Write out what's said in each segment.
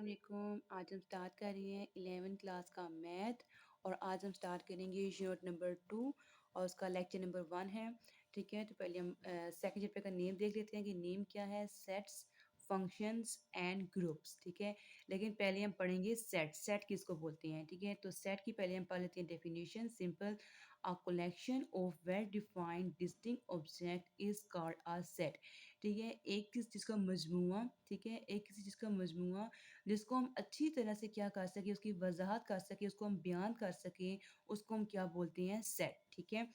वालेकुम। आज हम स्टार्ट कर रहे हैं 11th क्लास का मैथ और आज हम स्टार्ट करेंगे यूनिट नंबर 2 और उसका लेक्चर नंबर 1 है। ठीक है, तो पहले हम सेकंड चैप्टर का नेम देख लेते हैं कि नेम क्या है। Sets, functions and groups. ठीक है, लेकिन पहले हम पढ़ेंगे सेट। सेट किसको बोलते हैं? ठीक है, तो सेट की पहले हम पढ़ लेते हैं definition. Simple, a collection of well defined distinct object is called a set. ठीक है, एक किस चीज़ का मजमूआ। ठीक है, एक किसी चीज़ का मजमूआ जिसको हम अच्छी तरह से क्या कर सकें, उसकी वजाहत कर सकें, उसको हम बयान कर सकें, उसको हम क्या बोलते हैं? सेट। ठीक है,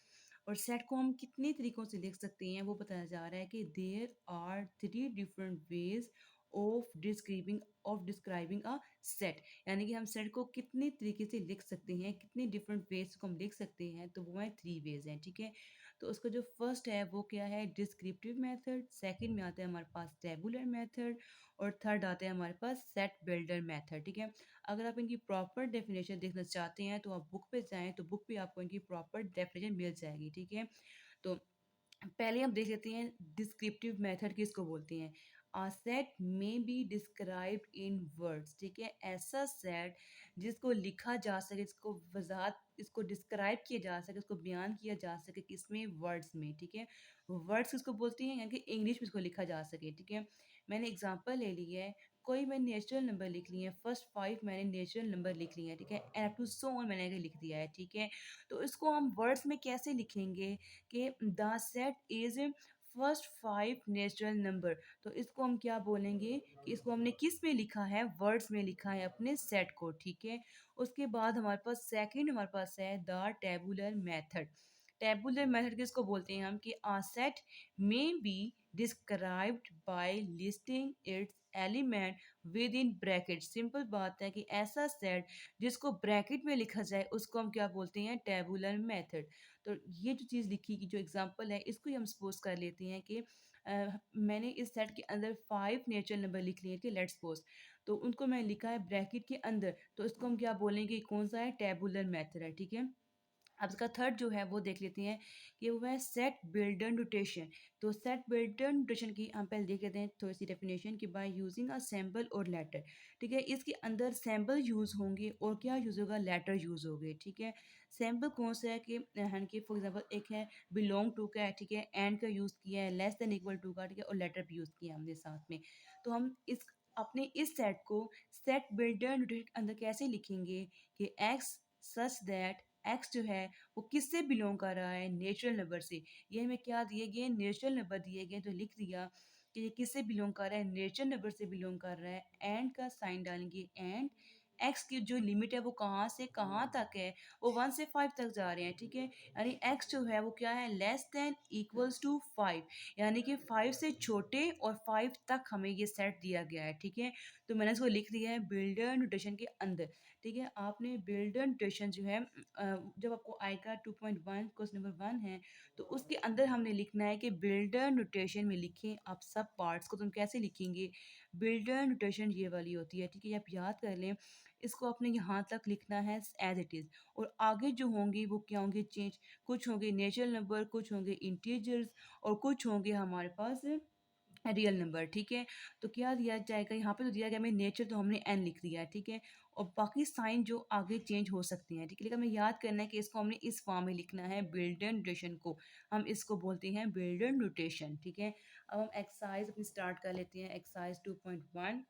और सेट को हम कितने तरीक़ों से लिख सकते हैं वो बताया जा रहा है कि there are 3 different ways of describing a set. यानी कि हम सेट को कितने तरीके से लिख सकते हैं, कितने डिफरेंट वेज़ को हम लिख सकते हैं, तो वो हैं 3 वेज़ हैं। ठीक है, तो उसका जो फर्स्ट है वो क्या है? Descriptive method. सेकंड में आता है हमारे पास टेबुलर मेथड और थर्ड आता है हमारे पास सेट बिल्डर मेथड। ठीक है, अगर आप इनकी प्रॉपर डेफिनेशन देखना चाहते हैं तो आप बुक पे जाएँ, तो बुक पे आपको इनकी प्रॉपर डेफिनेशन मिल जाएगी। ठीक है, तो पहले हम देख लेते हैं डिस्क्रिप्टिव मेथड किसको बोलते हैं। अ सेट में बी डिस्क्राइब्ड इन वर्ड्स। ठीक है, ऐसा सेट जिसको लिखा जा सके, जिसको वजाहत, इसको डिस्क्राइब किया जा सके, इसको बयान किया जा सके किसमें? वर्ड्स में। ठीक है, वर्ड्स किसको बोलते हैं? यानी कि इंग्लिश में इसको लिखा जा सके। ठीक है, मैंने एग्जांपल ले ली है, कोई मैंने नेचुरल नंबर लिख लिए हैं, फर्स्ट 5 मैंने नेचुरल नंबर लिख लिए हैं। ठीक है, and up to so on मैंने आगे लिख दिया है। ठीक है, तो इसको हम वर्ड्स में कैसे लिखेंगे कि the set is first 5 natural number. तो इसको हम क्या बोलेंगे कि इसको हमने किस में लिखा है? वर्ड्स में लिखा है अपने सेट को। ठीक है, उसके बाद हमारे पास सेकंड हमारे पास है the tabular method. Tabular method किसको बोलते हैं हम? कि आ सेट में be described bye listing it's element with in bracket. Simple बात है कि ऐसा सेट जिसको ब्रैकेट में लिखा जाए उसको हम क्या बोलते हैं? Tabular method. तो ये जो चीज़ लिखी की जो एग्जांपल है इसको ही हम सपोज कर लेते हैं कि मैंने इस सेट के अंदर 5 नेचुरल नंबर लिख लिए थे, लेट्स सपोज, तो उनको मैं लिखा है ब्रैकेट के अंदर, तो इसको हम क्या बोलेंगे? कौन सा है? टेबुलर मेथड है। ठीक है, अब इसका थर्ड जो है वो देख लेते हैं कि वो है सेट बिल्डर नोटेशन। तो सेट बिल्डर नोटेशन की हम पहले देख लेते हैं थोड़ी सी डेफिनेशन कि बाय यूजिंग अ सैम्पल और लेटर। ठीक है, इसके अंदर सैम्पल यूज़ होंगे और क्या यूज़ होगा? लेटर यूज़ होंगे। ठीक है, सैम्पल कौन सा है कि फॉर एग्जांपल एक है बिलोंग टू का है। ठीक है, एंड का यूज़ किया है, लेस देन इक्वल टू का। ठीक है, और लेटर भी यूज़ किया हमने साथ में। तो हम इस अपने इस सेट को सेट बिल्डर नोटेशन के अंदर कैसे लिखेंगे कि एक्स सच दैट एक्स जो है वो किससे बिलोंग कर रहा है? नेचुरल नंबर से। ये हमें क्या दिए गए? नेचुरल नंबर दिए गए, तो लिख दिया कि ये किससे बिलोंग कर रहा है? नेचुरल नंबर से बिलोंग कर रहा है। एंड का साइन डालेंगे, एंड एक्स की जो लिमिट है वो कहाँ से कहाँ तक है? वो 1 से 5 तक जा रहे हैं। ठीक है, यानी एक्स जो है वो क्या है? लेस देन इक्वल्स टू 5, यानी कि 5 से छोटे और 5 तक हमें ये सेट दिया गया है। ठीक है, तो मैंने इसको लिख दिया है बिल्डर नोटेशन के अंदर। ठीक है, आपने बिल्डर नोटेशन जो है जब आपको आएगा 2.1 क्वेश्चन नंबर 1 है, तो उसके अंदर हमने लिखना है कि बिल्डर नोटेशन में लिखें आप सब पार्ट्स को। तुम कैसे लिखेंगे? बिल्डर नोटेशन ये वाली होती है। ठीक है, ये आप याद कर लें, इसको आपने यहाँ तक लिखना है एज इट इज़, और आगे जो होंगे वो क्या होंगे? चेंज। कुछ होंगे नेचुरल नंबर, कुछ होंगे इंटीजर्स और कुछ होंगे हमारे पास रियल नंबर। ठीक है, तो क्या दिया जाएगा? यहाँ पे तो दिया गया हमें नेचर, तो हमने एन लिख दिया है। ठीक है, और बाकी साइन जो आगे चेंज हो सकते हैं। ठीक है, लेकिन हमें याद करना है कि इसको हमने इस फॉर्म में लिखना है। बिल्डर नोटेशन को हम इसको बोलते हैं बिल्डर नोटेशन। ठीक है, अब हम एक्सरसाइज अपनी स्टार्ट कर लेते हैं। एक्सरसाइज 2.1।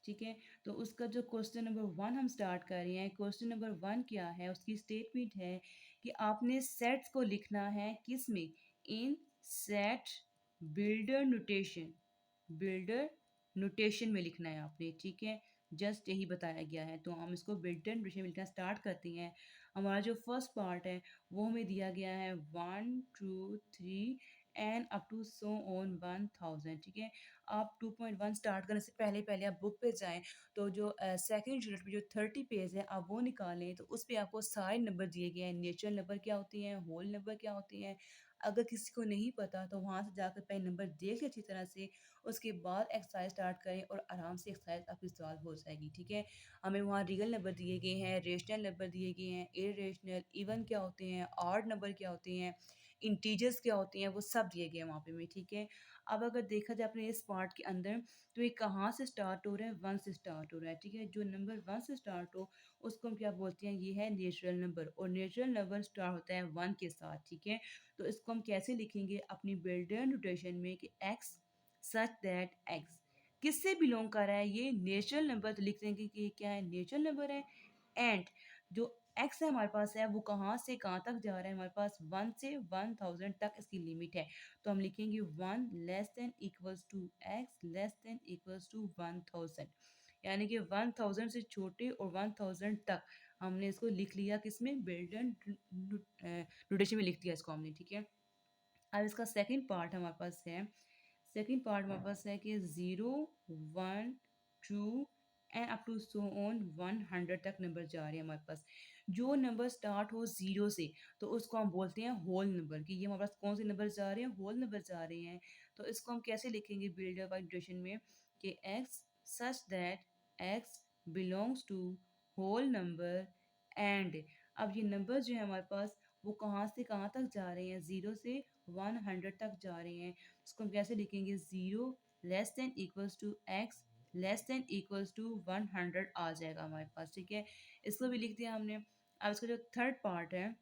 ठीक है, तो उसका जो क्वेश्चन नंबर 1 हम स्टार्ट कर रहे हैं। क्वेश्चन नंबर 1 क्या है? उसकी स्टेटमेंट है कि आपने सेट्स को लिखना है किस में? इन set builder notation. Builder notation में लिखना है आपने। ठीक है, जस्ट यही बताया गया है, तो हम इसको बिल्डर नोटेशन में लिखना स्टार्ट करते हैं। हमारा जो फर्स्ट पार्ट है वो हमें दिया गया है 1 2 3 and up to so on 1000। ठीक है, आप 2.1 स्टार्ट करने से पहले पहले आप बुक पे जाएँ, तो जो सेकंड यूनिट में जो 30 पेज है आप वो निकालें, तो उस पे आपको सारे नंबर दिए गए हैं। नेचुरल नंबर क्या होती हैं, होल नंबर क्या होती हैं। अगर किसी को नहीं पता तो वहाँ से जाकर पहले नंबर देख लें अच्छी तरह से, उसके बाद एक्सरसाइज स्टार्ट करें और आराम से एक्सरसाइज आपकी सॉल्व हो जाएगी। ठीक है, हमें वहाँ रियल नंबर दिए गए हैं, रेशनल नंबर दिए गए हैं, इरेशनल, इवन क्या होते हैं, ऑड नंबर क्या होते हैं, इंटीजर्स क्या होती हैं, वो सब दिए गए हैं वहाँ पे में। ठीक है, अब अगर देखा जाए अपने इस पार्ट के अंदर, तो ये कहाँ से स्टार्ट हो रहा है? 1 से स्टार्ट हो रहा है, ठीक है? जो नंबर 1 से स्टार्ट हो उसको हम क्या बोलते हैं? ये है नेचुरल नंबर, और नेचुरल नंबर स्टार्ट होता है 1 के साथ, ठीक है? तो इसको हम कैसे लिखेंगे अपनी बिल्डर नोटेशन में कि x सच दैट x किससे बिलोंग कर रहा है? ये नेचुरल नंबर, तो लिख देंगे कि ये क्या है? नेचुरल नंबर है। एंड जो x है हमारे पास है वो कहाँ से कहाँ तक जा रहा है? हमारे पास 1 से 1000 तक इसकी लिमिट है। तो हम लिखेंगे 1 less than equals to x less than equals to 1000, यानी कि 1000 से छोटे और 1000 तक हमने इसको लिख लिया, किसमें? बिल्डन नोटेशन में लिख दिया इसको हमने, ठीक है? अब इसका सेकंड पार्ट हमारे पास है, सेकंड पार्ट हमारे पास है कि 0 1 2 and up to so on 100 तक नंबर जा रहे हैं हमारे पास। जो नंबर स्टार्ट हो जीरो से, तो उसको हम बोलते हैं होल नंबर, कि ये हमारे पास कौन से नंबर जा रहे हैं? होल नंबर जा रहे हैं। तो इसको हम कैसे लिखेंगे बिल्डर बाई नोटेशन में कि x such that x belongs to whole number and, अब ये नंबर जो है हमारे पास वो कहाँ से कहाँ तक जा रहे हैं? 0 से 100 तक जा रहे हैं। इसको हम कैसे लिखेंगे? 0 less than equals to x less than equals to 100 आ जाएगा हमारे पास, ठीक है? इसको भी लिख दिया हमने। अब इसका जो थर्ड पार्ट है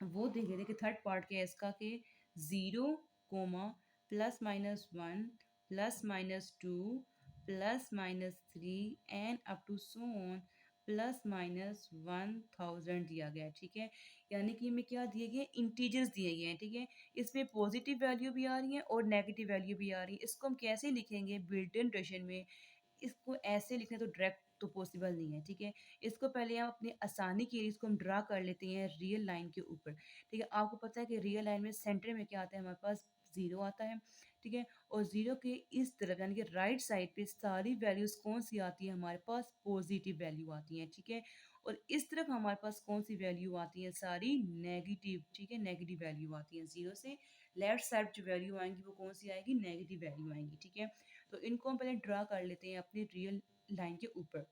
वो देखिए, देखिए थर्ड पार्ट क्या है इसका कि 0 comma plus minus 1 plus minus 2 plus minus 3 and up to so on plus minus 1000 दिया गया है, ठीक है? यानी कि में क्या दिए गए? इंटीजर्स दिए गए हैं, ठीक है? इसमें पॉजिटिव वैल्यू भी आ रही है और नेगेटिव वैल्यू भी आ रही है। इसको हम कैसे लिखेंगे बिल्ट इन नोटेशन में? इसको ऐसे लिखना तो डायरेक्ट तो पॉसिबल नहीं है, ठीक है? इसको पहले हम अपनी आसानी के लिए इसको हम ड्रा कर लेते हैं रियल लाइन के ऊपर, ठीक है? आपको पता है कि रियल लाइन में सेंटर में क्या आता है? हमारे पास ज़ीरो आता है, ठीक है? और ज़ीरो के इस तरफ यानी कि राइट साइड पे सारी वैल्यूज़ कौन सी आती है? हमारे पास पॉजिटिव वैल्यू आती हैं, ठीक है? और इस तरफ हमारे पास कौन सी वैल्यू आती है? सारी नेगेटिव, ठीक है? नेगेटिव वैल्यू आती हैं। ज़ीरो से लेफ्ट साइड जो वैल्यू आएंगी वो कौन सी आएगी? नेगेटिव वैल्यू आएंगी, ठीक है? तो इनको हम पहले ड्रा कर लेते हैं अपने रियल लाइन के ऊपर।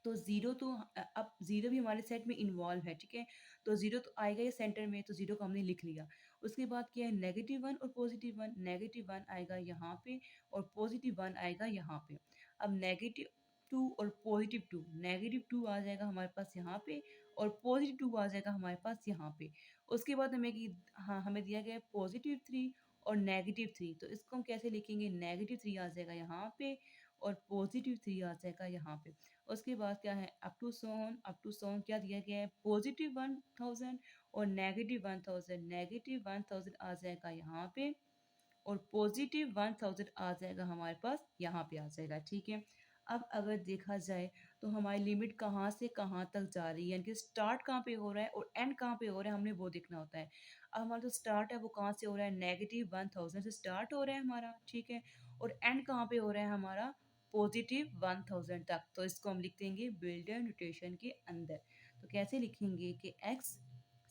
तो ज़ीरो तो अब ज़ीरो भी हमारे सेट में इन्वॉल्व है, ठीक है? तो ज़ीरो तो आएगा ही सेंटर में, तो ज़ीरो को हमने लिख लिया। उसके बाद क्या है? नेगेटिव 1 और पॉजिटिव 1, नेगेटिव 1 आएगा यहाँ पे और पॉजिटिव 1 आएगा यहाँ पे। अब नेगेटिव 2 और पॉजिटिव 2, नेगेटिव 2 आ जाएगा हमारे पास यहाँ पे और पॉजिटिव 2 आ जाएगा हमारे पास यहाँ पे। उसके बाद हमें हाँ, हमें दिया गया है पॉजिटिव 3 और नेगेटिव 3, तो इसको हम कैसे लिखेंगे? नेगेटिव 3 आ जाएगा यहाँ पे और पॉजिटिव 3 आ जाएगा यहाँ पे। उसके बाद क्या है? अप टू सोन क्या दिया गया है? पॉजिटिव 1000 और नेगेटिव 1000, नेगेटिव 1000 आ जाएगा यहाँ पे और पॉजिटिव 1000 आ जाएगा हमारे पास, यहाँ पे आ जाएगा, ठीक है? अब अगर देखा जाए तो हमारी लिमिट कहाँ से कहाँ तक जा रही है, यानी कि स्टार्ट कहाँ पे हो रहा है और एंड कहाँ पे हो रहा है, हमने वो देखना होता है। अब हमारा जो स्टार्ट है वो कहाँ से हो रहा है? नेगेटिव 1000 से स्टार्ट हो रहा है हमारा, ठीक है? और एंड कहाँ पे हो रहा है हमारा? पॉजिटिव 1000 तक। तो इसको हम लिख देंगे बिल्डर नोटेशन के अंदर। तो कैसे लिखेंगे कि x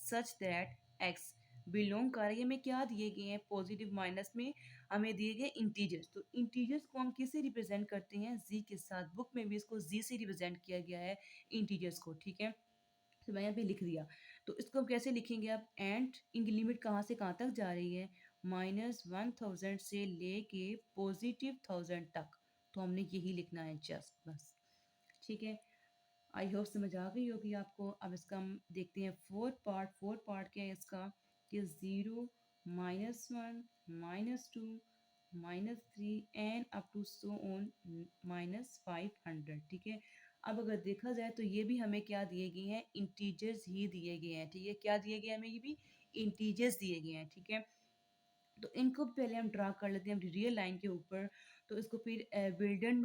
such that x belong कर रही है, में क्या दिए गए हैं? पॉजिटिव माइनस में हमें दिए गए इंटीजर्स। तो इंटीजर्स को हम किससे रिप्रेजेंट करते हैं? जी के साथ। बुक में भी इसको जी से रिप्रेजेंट किया गया है इंटीजर्स को, ठीक है? तो मैं यहाँ पे लिख दिया। तो इसको हम कैसे लिखेंगे अब? एंड इनकी लिमिट कहाँ से कहाँ तक जा रही है? -1000 से लेके पॉजिटिव 1000 तक। तो हमने यही लिखना है जस्ट बस, ठीक है? आई होप समझ आ गई होगी आपको। अब इसका हम देखते हैं फोर्थ पार्ट। फोर्थ पार्ट क्या है इसका? कि 0 -1 -2 -3 and up to so on -500, ठीक है? अब अगर देखा जाए तो ये भी हमें क्या दिए गए हैं? इंटीजर्स ही दिए गए हैं, ठीक है? क्या दिए गए हैं हमें? ये भी इंटीजर्स दिए गए हैं, ठीक है? तो इनको पहले हम ड्रा कर लेते हैं अपनी रियल लाइन के ऊपर। तो इसको फिर बिल्डन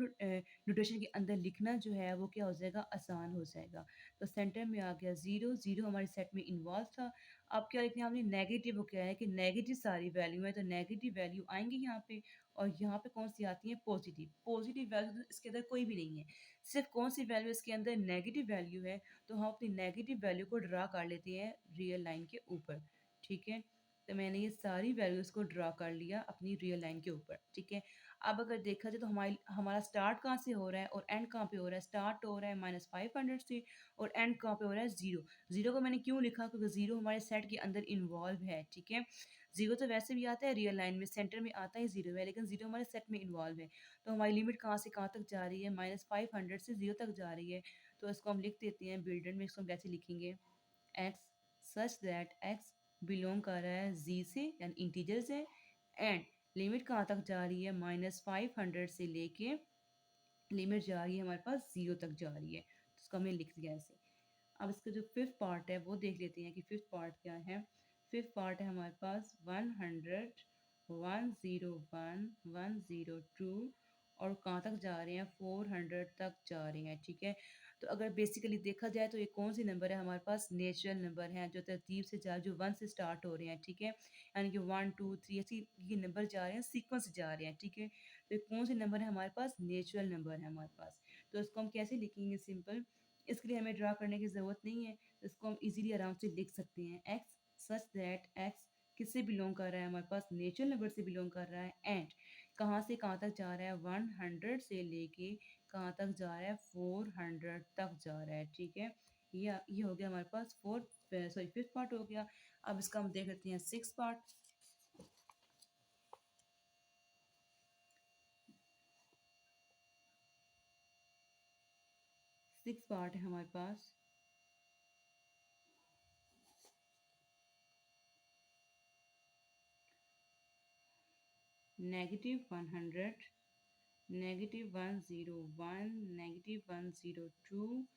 नोटेशन के अंदर लिखना जो है वो क्या हो जाएगा? आसान हो जाएगा। तो सेंटर में आ गया 0, 0 हमारे सेट में इन्वॉल्व था। अब क्या लिखना है हमने? नेगेटिव। वो क्या है कि नेगेटिव सारी वैल्यू है, तो नेगेटिव वैल्यू आएंगी यहाँ पे और यहाँ पे कौन सी आती है? पॉजिटिव। पॉजिटिव वैल्यू तो इसके अंदर कोई भी नहीं है, सिर्फ कौन सी वैल्यू इसके अंदर? नेगेटिव वैल्यू है। तो हम अपनी नेगेटिव वैल्यू को ड्रा कर लेते हैं रियल लाइन के ऊपर, ठीक है? तो मैंने ये सारी वैल्यूज़ को ड्रा कर लिया अपनी रियल लाइन के ऊपर, ठीक है? अब अगर देखा जाए तो हमारी हमारा स्टार्ट कहाँ से हो रहा है और एंड कहाँ पे हो रहा है। स्टार्ट हो रहा है -500 से और एंड कहाँ पे हो रहा है 0। 0 को मैंने क्यों लिखा, क्योंकि 0 हमारे सेट के अंदर इन्वॉल्व है, ठीक है। 0 तो वैसे भी आता है रियल लाइन में, सेंटर में आता ही 0 है, लेकिन 0 हमारे सेट में इन्वॉल्व है। तो हमारी लिमिट कहाँ से कहाँ तक जा रही है, -500 से 0 तक जा रही है। तो इसको हम लिख देते हैं बिल्डर में, इसको हम कैसे लिखेंगे, x such that x belong कर रहा है जी से, यानी इंटीजर से, एंड लिमिट कहाँ तक जा रही है, -500 से लेके लिमिट जा रही है हमारे पास 0 तक जा रही है। तो इसको हमने लिख दिया ऐसे। अब इसका जो फिफ्थ पार्ट है वो देख लेते हैं कि फिफ्थ पार्ट क्या है। फिफ्थ पार्ट है हमारे पास 100, 101, 102 और कहाँ तक जा रहे हैं, 400 तक जा रहे हैं, ठीक है। तो अगर बेसिकली देखा जाए तो ये कौन सी नंबर है हमारे पास, नेचुरल नंबर हैं जो तरतीब से जा, जो 1 से स्टार्ट हो रहे हैं, ठीक है। यानी कि 1 2 3 ऐसी ये नंबर जा रहे हैं, सीक्वेंस से जा रहे हैं, ठीक है। तो ये कौन से नंबर है हमारे पास, नेचुरल नंबर है हमारे पास। तो इसको हम कैसे लिखेंगे, सिंपल, इसके लिए हमें ड्रा करने की ज़रूरत नहीं है। तो इसको हम इजीली आराम से लिख सकते हैं, एक्स सच दैट एक्स किससे बिलोंग कर रहा है, हमारे पास नेचुरल नंबर से बिलोंग कर रहा है, एंड कहाँ से कहाँ तक जा रहा है, 100 से लेके कहाँ तक जा रहा है, 400 तक जा रहा है, ठीक है। ये हो गया हमारे पास फिफ्थ पार्ट हो गया। अब इसका हम देख लेते हैं सिक्स पार्ट। सिक्स पार्ट है हमारे पास -100, -101, -102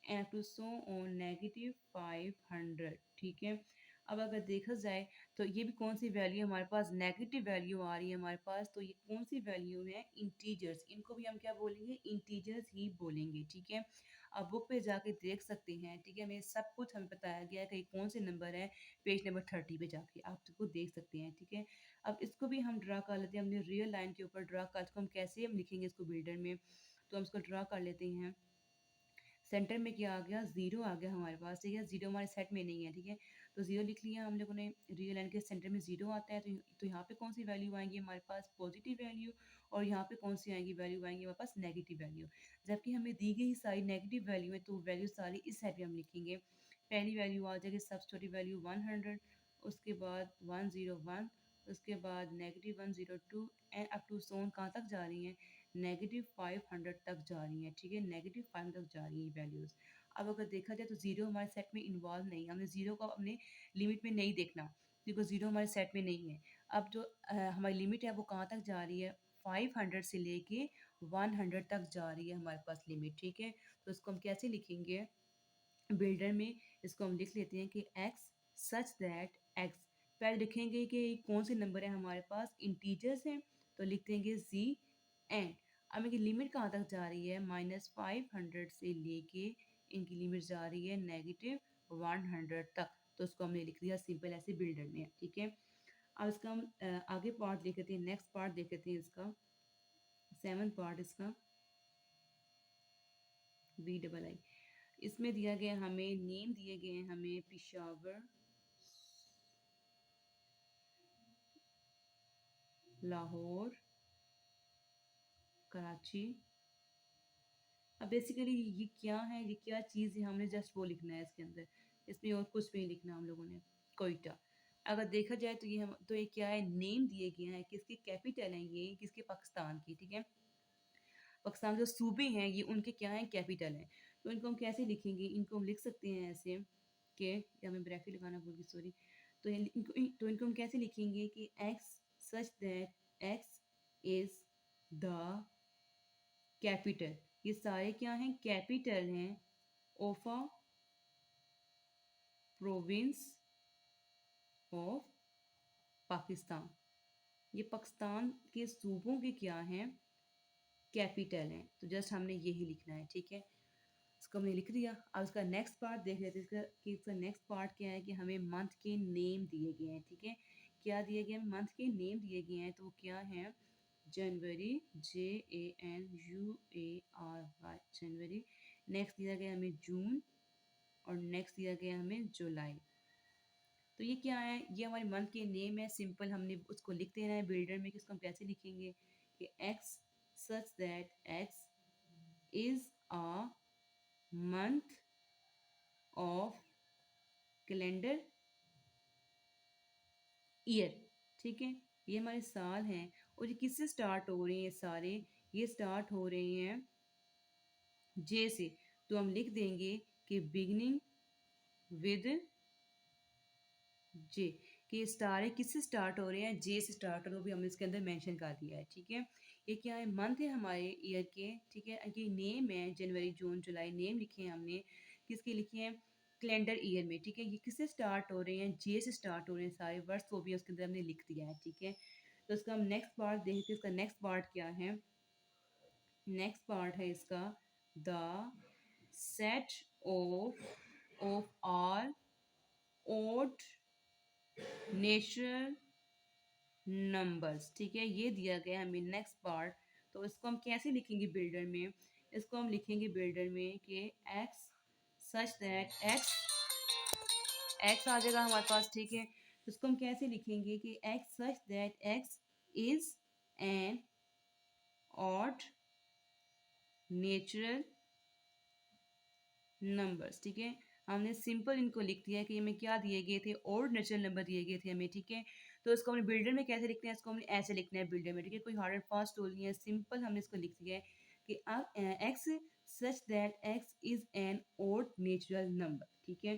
एंड टू सो ऑन -500, ठीक है। अब अगर देखा जाए तो ये भी कौन सी वैल्यू हमारे पास, नेगेटिव वैल्यू आ रही है हमारे पास। तो ये कौन सी वैल्यू है, इंटीजर्स, इनको भी हम क्या बोलेंगे, इंटीजर्स ही बोलेंगे, ठीक है। अब बुक पे जाके देख सकते हैं, ठीक है, हमें सब कुछ हमें बताया गया है कि कौन से नंबर है, पेज नंबर 30 पे जाके आप इसको देख सकते हैं, ठीक है। अब इसको भी हम ड्रा कर लेते हैं, हमने रियल लाइन के ऊपर ड्रा कर, इसको हम कैसे हम लिखेंगे इसको बिल्डर में। तो हम इसको ड्रा कर लेते हैं। सेंटर में क्या आ गया, जीरो आ गया हमारे पास, ठीक है। जीरो हमारे सेट में नहीं है, ठीक है। तो जीरो लिख लिया हम लोगों ने, रियल लाइन के सेंटर में जीरो आता है। तो यहाँ पे कौन सी वैल्यू आएंगी हमारे पास, पॉजिटिव वैल्यू। और यहाँ पे कौन सी आएंगी वैल्यू, आएंगी हमारे पास नेगेटिव वैल्यू। जबकि हमें दी गई सारी नेगेटिव वैल्यू है, तो वैल्यू सारी इस साइड पे हम लिखेंगे। पहली वैल्यू आ जाएगी सबसे छोटी वैल्यू 100, उसके बाद 101, उसके बाद -102 एंड अप टू सोन कहाँ तक जा रही हैं, -500 तक जा रही हैं, ठीक है। -5 तक जा रही हैं वैल्यूज़। अब अगर देखा जाए तो ज़ीरो हमारे सेट में इन्वॉल्व नहीं है, हमने ज़ीरो को अपने लिमिट में नहीं देखना, क्योंकि ज़ीरो हमारे सेट में नहीं है। अब जो हमारी लिमिट है वो कहाँ तक जा रही है, 500 से लेके 100 तक जा रही है हमारे पास लिमिट, ठीक है। तो इसको हम कैसे लिखेंगे, बिल्डर में इसको हम लिख लेते हैं कि एक्स सच दैट एक्स, पहले लिखेंगे कि कौन से नंबर है हमारे पास, इंटीजर्स हैं, तो लिख देंगे जी, एंड अब इनकी लिमिट कहाँ तक जा रही है, -500 से लेके इनकी लिमिट जा रही है -100 तक। तो उसको हमने लिख दिया सिंपल ऐसे बिल्डर में, ठीक है। अब इसका हम आगे पार्ट देख लेते हैं, नेक्स्ट पार्ट देख लेते हैं इसका, सेवन पार्ट इसका, BII। इसमें दिया गया हमें नेम, दिए गए हैं हमें पिशावर, लाहौर, कराची। अब बेसिकली ये क्या है, ये क्या चीज़ है, हमने जस्ट वो लिखना है इसके अंदर, इसमें और कुछ भी नहीं लिखना हम लोगों ने। कोयटा, अगर देखा जाए तो ये क्या है, नेम दिए गए हैं, किसकी कैपिटल है, ये किसके, पाकिस्तान की, ठीक है। पाकिस्तान जो सूबे हैं ये उनके क्या हैं, कैपिटल हैं। तो इनको हम कैसे लिखेंगे, इनको हम लिख सकते हैं ऐसे कि, या मैं ब्रैकेट लगाना भूल गई, सॉरी। तो इनको हम कैसे लिखेंगे कि x such that x is the capital, ये सारे क्या हैं, कैपिटल हैं of a province of Pakistan. ये पाकिस्तान के सूबों के क्या हैं, कैपिटल हैं। तो जस्ट हमने यही लिखना है, ठीक है। इसको हमने लिख दिया। अब इसका नेक्स्ट पार्ट देख लेते हैं, इसका कि इसका नेक्स्ट पार्ट क्या है, कि हमें मंथ के नेम दिए गए हैं, ठीक है। क्या दिए गए हैं, मंथ के नेम दिए गए हैं। तो वो क्या है, जनवरी, JANUARY, जनवरी। नेक्स्ट दिया गया हमें जून, और नेक्स्ट दिया गया हमें जुलाई। तो ये क्या है, ये हमारे मंथ के नेम है, सिंपल हमने उसको लिख देना है बिल्डर में, कि उसको हम कैसे लिखेंगे, कि x such that x is a month of calendar year. ठीक है, ये हमारे साल हैं और ये किससे स्टार्ट हो रहे हैं सारे, ये स्टार्ट हो रहे हैं जे से। तो हम लिख देंगे कि बिगनिंग विद जे, कि ये स्टार है किससे स्टार्ट हो रहे हैं, जे से स्टार्ट हो रहे हैं, वो भी हमने इसके अंदर मेंशन कर दिया है। ठीक है, ये क्या है, मंथ है हमारे ईयर के। ठीक है, ये नेम है जनवरी जून जुलाई, नेम लिखे हैं हमने, किसके लिखे हैं, कैलेंडर ईयर में। ठीक है, ये किससे स्टार्ट हो रहे हैं, जे से स्टार्ट हो रहे हैं सारे वर्ड्स, वो भी उसके अंदर हमने लिख दिया है। ठीक है, तो इसका हम नेक्स्ट पार्ट देखते हैं, इसका नेक्स्ट पार्ट क्या है। नेक्स्ट पार्ट है इसका the set of all odd natural numbers. ठीक है, ये दिया गया है हमें नेक्स्ट पार्ट। तो इसको हम कैसे लिखेंगे बिल्डर में, इसको हम लिखेंगे बिल्डर में कि x such that X, X आ जाएगा हमारे पास। ठीक है, तो इसको हम कैसे लिखेंगे कि x such that x is N odd natural numbers. ठीक है, हमने सिंपल इनको लिख दिया है कि हमें क्या दिए गए थे, और नेचुरल नंबर दिए गए थे हमें। ठीक है, तो इसको हमने बिल्डर में कैसे लिखते हैं, इसको हमने ऐसे लिखना है बिल्डर में। ठीक है, कोई हार्ड एंड फास्ट टूल नहीं है, सिंपल हमने इसको लिख दिया है कि x such that x is an odd natural number. ठीक है,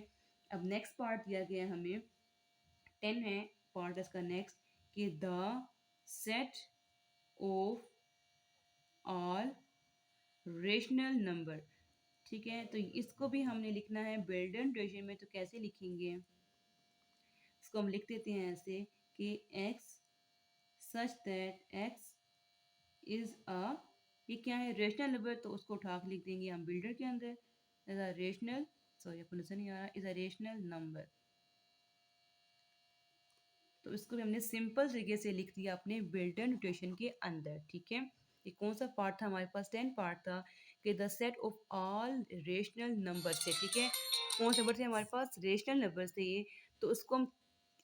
अब नेक्स्ट पार्ट दिया गया हमें 10 है पार्ट इसका नेक्स्ट, कि the set of all rational number. ठीक है, तो इसको भी हमने लिखना है बिल्डर नोटेशन में। तो कैसे लिखेंगे, इसको हम लिख देते हैं ऐसे कि x such that x is a, ये क्या है, रेशनल नंबर, तो उसको उठा के लिख देंगे हम बिल्डर के अंदर इज अ रेशनल, सॉरी आपको नजर नहीं आ रहा, इज अ रेशनल नंबर। तो इसको भी हमने सिंपल तरीके से लिख दिया अपने बिल्डर नोटेशन के अंदर। ठीक है, ये कौन सा पार्ट था हमारे पास, 10 पार्ट था कि the set of all rational number थे। ठीक है, कौन से नंबर थे हमारे पास, रेशनल नंबर थे ये। तो उसको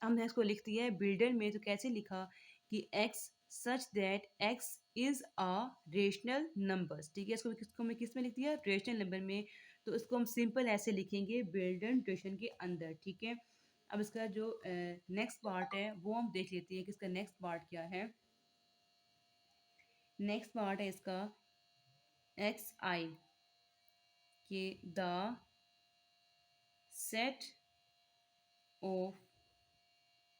हमने इसको लिख दिया है बिल्डर में। तो कैसे लिखा कि x such that x is a rational numbers. ठीक है, इसको मैं किस में लिख दिया, रेशनल नंबर में। तो इसको हम सिंपल ऐसे लिखेंगे बिल्डर नोटेशन के अंदर। ठीक है, अब इसका जो नेक्स्ट पार्ट है वो हम देख लेते हैं कि इसका नेक्स्ट पार्ट क्या है। नेक्स्ट पार्ट है इसका एक्स आई, के the set of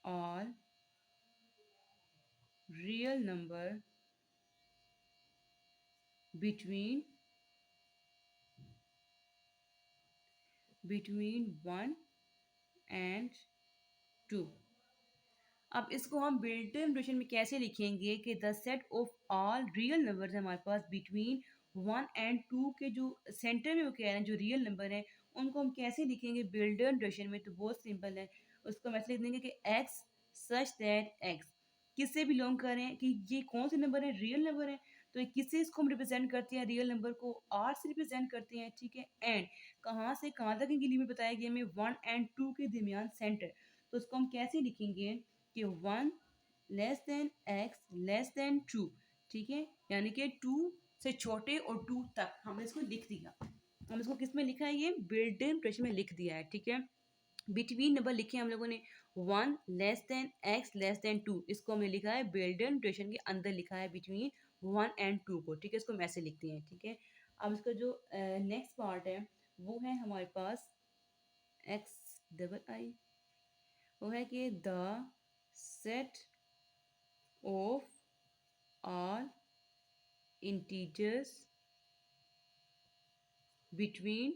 all real number between one and two. अब इसको हम बिल्ट इन नोटेशन में कैसे लिखेंगे कि the set of all real numbers है हमारे पास बिटवीन 1 and 2 के जो सेंटर में वो कह रहे हैं जो रियल नंबर है, उनको हम कैसे लिखेंगे बिल्डर नोटेशन में। तो बहुत सिंपल है, उसको हम ऐसे लिख देंगे कि एक्स सच दैट एक्स किससे बिलोंग करें, कि ये कौन से नंबर है, रियल नंबर है। तो ये किससे इसको हम रिप्रेजेंट करते हैं, रियल नंबर को आर से रिप्रेजेंट करते हैं। ठीक है, एंड कहाँ से कहाँ तक इनकी लिमिट बताया गया हमें, 1 and 2 के दरमियान सेंटर। तो उसको हम कैसे लिखेंगे कि 1 < x < 2। ठीक है, यानी कि 2 से छोटे और 2 तक हमने इसको लिख दिया। हम इसको किस में लिखा है, ये बिल्ट इन प्रेशर में लिख दिया है। ठीक है, बिटवीन नंबर लिखे हम लोगों ने 1 < x < 2, इसको हमने लिखा है बिल्ट इन प्रेशर के अंदर लिखा है बिटवीन 1 and 2 को। ठीक है, इसको हम ऐसे लिखते हैं। ठीक है, अब इसका जो नेक्स्ट पार्ट है वो है हमारे पास x आई, वो है कि the set of all integers between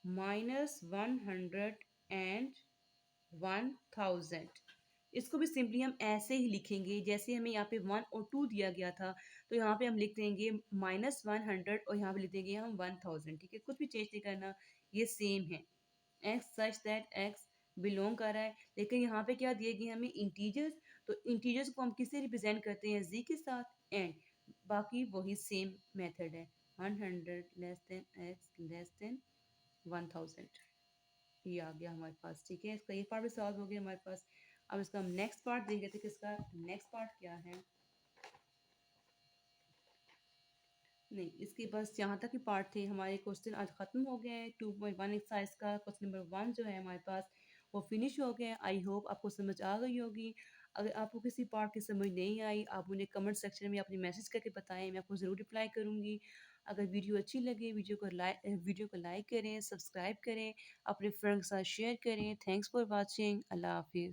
-100 and 1000। इसको भी सिंपली हम ऐसे ही लिखेंगे जैसे हमें यहाँ पे 1 और 2 दिया गया था। तो यहाँ पे हम लिख देंगे -100 और यहाँ पे लिख देंगे हम 1000। ठीक है, कुछ भी चेंज नहीं करना, ये सेम है। X such that x belong कर रहा है, लेकिन यहाँ पे क्या दिए गए हमें, इंटीजर्स। तो इंटीजर्स को हम किससे रिप्रेजेंट करते हैं, जी के साथ, एंड बाकी वही सेम मेथड है, 100 < x < 1000। ये आ गया हमारे पास। ठीक है, इसका ये पार्ट भी सॉल्व हो गया हमारे पास। अब इसका हम नेक्स्ट पार्ट देख लेते हैं कि इसका नेक्स्ट पार्ट क्या है। नहीं, इसके बस यहाँ तक ही पार्ट थे, हमारे क्वेश्चन आज ख़त्म हो गए हैं। 2.1 एक्सरसाइज का क्वेश्चन नंबर 1 जो है हमारे पास वो फिनिश हो गया है। आई होप आपको समझ आ गई होगी। अगर आपको किसी पार्ट की समझ नहीं आई, आप मुझे कमेंट सेक्शन में अपनी मैसेज करके बताएँ, मैं आपको ज़रूर रिप्लाई करूँगी। अगर वीडियो अच्छी लगे, वीडियो को लाइक करें, सब्सक्राइब करें, अपने फ्रेंड्स के साथ शेयर करें। Thanks for watching. अल्लाह हाफ़िज़।